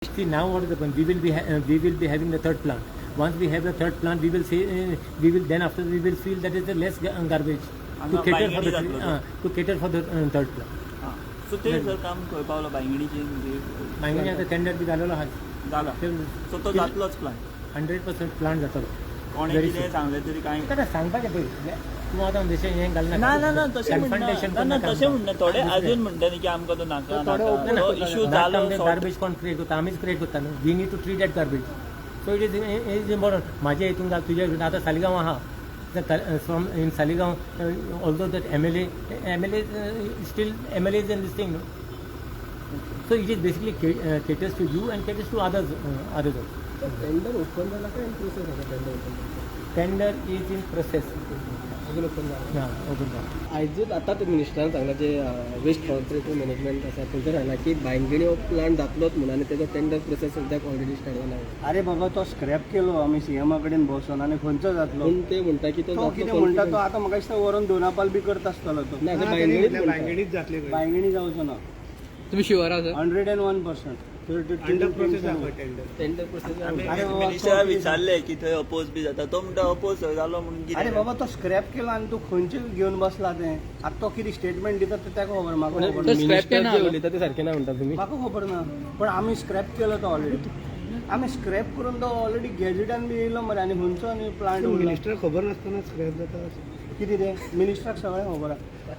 See now what is the point? We will be having the third plant. Once we have the third plant, we will say then after we will feel that is the less garbage to cater for the third plant. So ते जर काम खंय पावलं बांगणीची मागणी आता tender बी घालवलं हा जाला so तो जातलोच प्लान 100% प्लांट जातलो. कोणी कितें सांगलें तरी कांय आता सांगपाचें पळय तूं आतां जशें हें घालना ना तशें म्हणना तशें म्हणना थोडे अजून म्हणटा न्ही की आमकां तो नाका इश्यू जालो गार्बेज कोण क्रिएट करता आमीच क्रिएट करता न्हू. We need to treat that garbage. So it is important. म्हाज्या हितून घाल तुज्या हितून आतां सालिगांव आहा from in Saligao although that MLA still MLA is in this thing न्हू. So it is basically caters to you and caters to others also. Tender open झाला का इन प्रोसेस आहे tender open? Tender is in process. अजून open झाला हां open झाला. आयजूच आता ते मिनिस्टरान सांगला जे वेस्ट कॉन्ट्रेक्ट मॅनेजमेंट आसा थंयसर सांगला की बांयगणी हो प्लांट जातलोच म्हणून आनी तेजो टेंडर प्रोसेस सद्याक ऑलरेडी स्टार्ट जाला. अरे बाबा तो स्क्रॅप केलो आमी सीएमा कडेन बसून आनी खंयचो जातलो पूण ते म्हणटा की तो कितें म्हणटा तो आतां म्हाका दिसता व्हरून दोनापाल बी करता आसतलो तो. ना बांयगणीच जातली बांयगणी जावचो ना. तुम्ही शुअर आसा 101%. टेंडर प्रोसेस मिनिस्टरा विचारले की थंय अपोज बी जाता तो म्हणटा अपोज जालो म्हणून कितें. अरे बाबा तो स्क्रॅप केलो आनी तूं खंयचे घेवन बसला तें आतां तो कितें स्टेटमेंट दिता तें ताका खबर म्हाका खबर ना. मिनिस्टर जे उलयता ते सारकें ना म्हणटा तुमी. म्हाका खबर ना पण आमी स्क्रॅप केलो तो ऑलरेडी. आमी स्क्रॅप करून तो ऑलरेडी गॅजेटान बी येयलो मरे आनी खंयचो आनी प्लांट मिनिस्टर खबर नासतना स्क्रॅप जाता कितें तें मिनिस्टराक सगळें खबर आहा.